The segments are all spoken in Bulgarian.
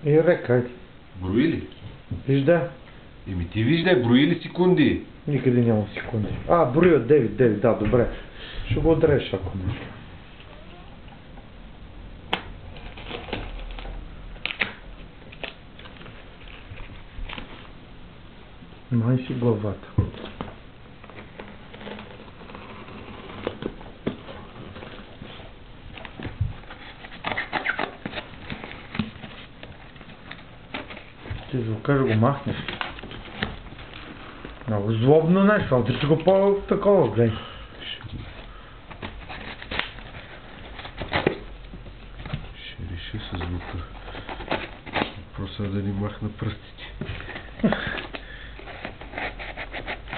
И река. Брои ли? Вижда. Еми ти виждай, брои ли секунди? Никъде няма секунди. Брои от 9, да, добре. Ще го отреш, ако не. Май си главата. Ти звука да го махнеш. Много злобно нещо, а ти ще го по-такова, гледай. Ще реша с звука. Просто да ни махна пръстите.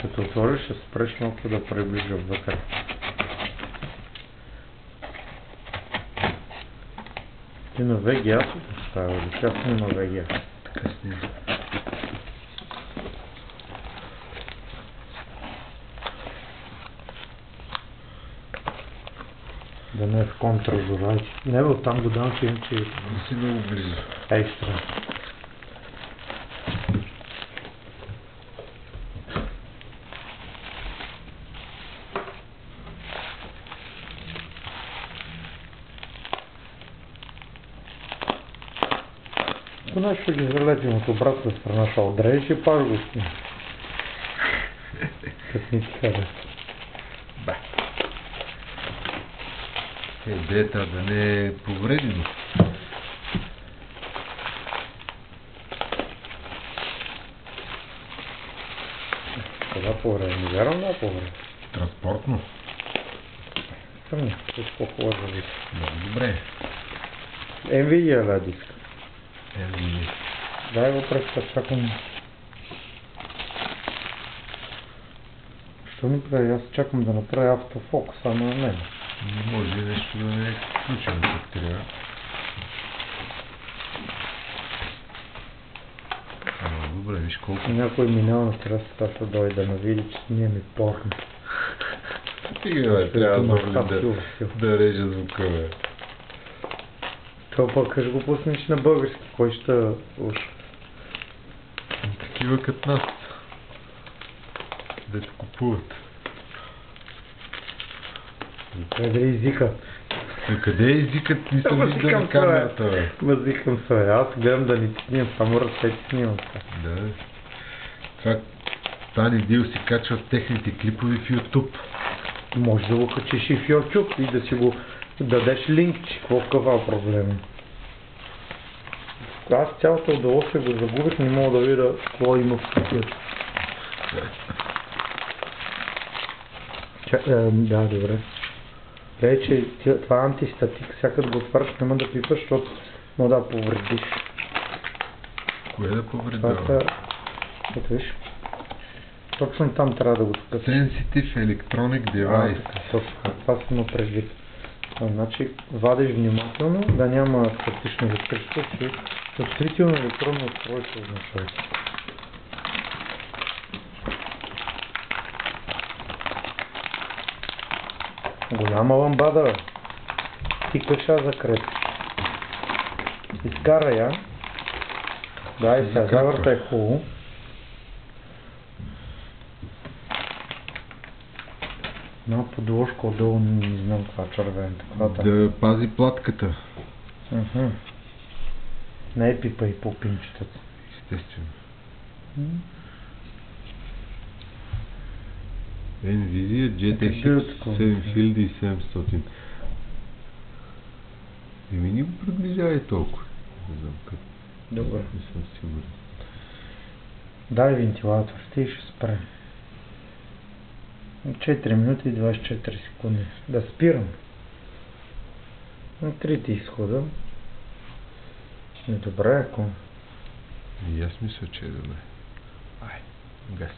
Като отвориш, ще спреш малко да приближа вътре. Ти на VGA си поставя ли? Тя сме на VGA. Така снима. Да не е в контразорайче. Не бе, оттам го дам, че иначе Не си много близо. екстра. Ако нещо ще ги залетим от обратната страна, ще отдрееш и пак го снима. Как ни ти хареса. Ба. Идеята да не е повредено. Кога повреда? Не вярвам да повреда. Транспортно. Съмня, всичко по-хубаво да види. Много добре. NVIDIA ли диска? Еми, Дай го през чакам. Що ми прави? Аз чакам да направя автофокус, ама не. не може нещо да не е включено как трябва. Добре, виж колко. Някой минал на трасата, ще дойде да ме види, че ние ми порно. Стига, трябва да режа звука, бе. Това пък ще го пуснеш на български, кой ще уж. Такива като нас. Дето купуват. Къде езика? Къде е езикът? Не съм виждал на камерата, бе. Мазикам се, аз гледам да ни ти снимам, само разпети снимам. Да. Това Тани Дил си качва техните клипове в YouTube. Може да го качиш и в YouTube и да си го дадеш линк, че какъв проблем. Аз цялото удоволствие го загубих, не мога да видя какво има в кутията. Да, добре. Гледай, че това антистатик, всяка го отваряш, няма да пипаш, защото мога да повредиш. Кое да повредава? Ето виж. Точно там трябва да го скъсиш. Sensitive Electronic Device. Точно, това си има предвид. Значи, вадиш внимателно, да няма статично електричество, че чувствително електронно устройство означава. Голяма ламбада, бе. Ти къша закрепиш. Изкара я. Дай сега, завъртай хубаво. Една подложка отдолу, не знам каква червената. Да пази платката. Не е пипа и по пинчетата. Естествено. NVIDIA GTX 7700. Еми ни го приближава и толкова. Не знам как. Добре. Не съм сигурен. Дай вентилатор, ти ще спрем. 4 минути и 24 секунди. Да спирам. На трите изхода. Добре, ако... И аз мисля, че е добре. Ай, гаси.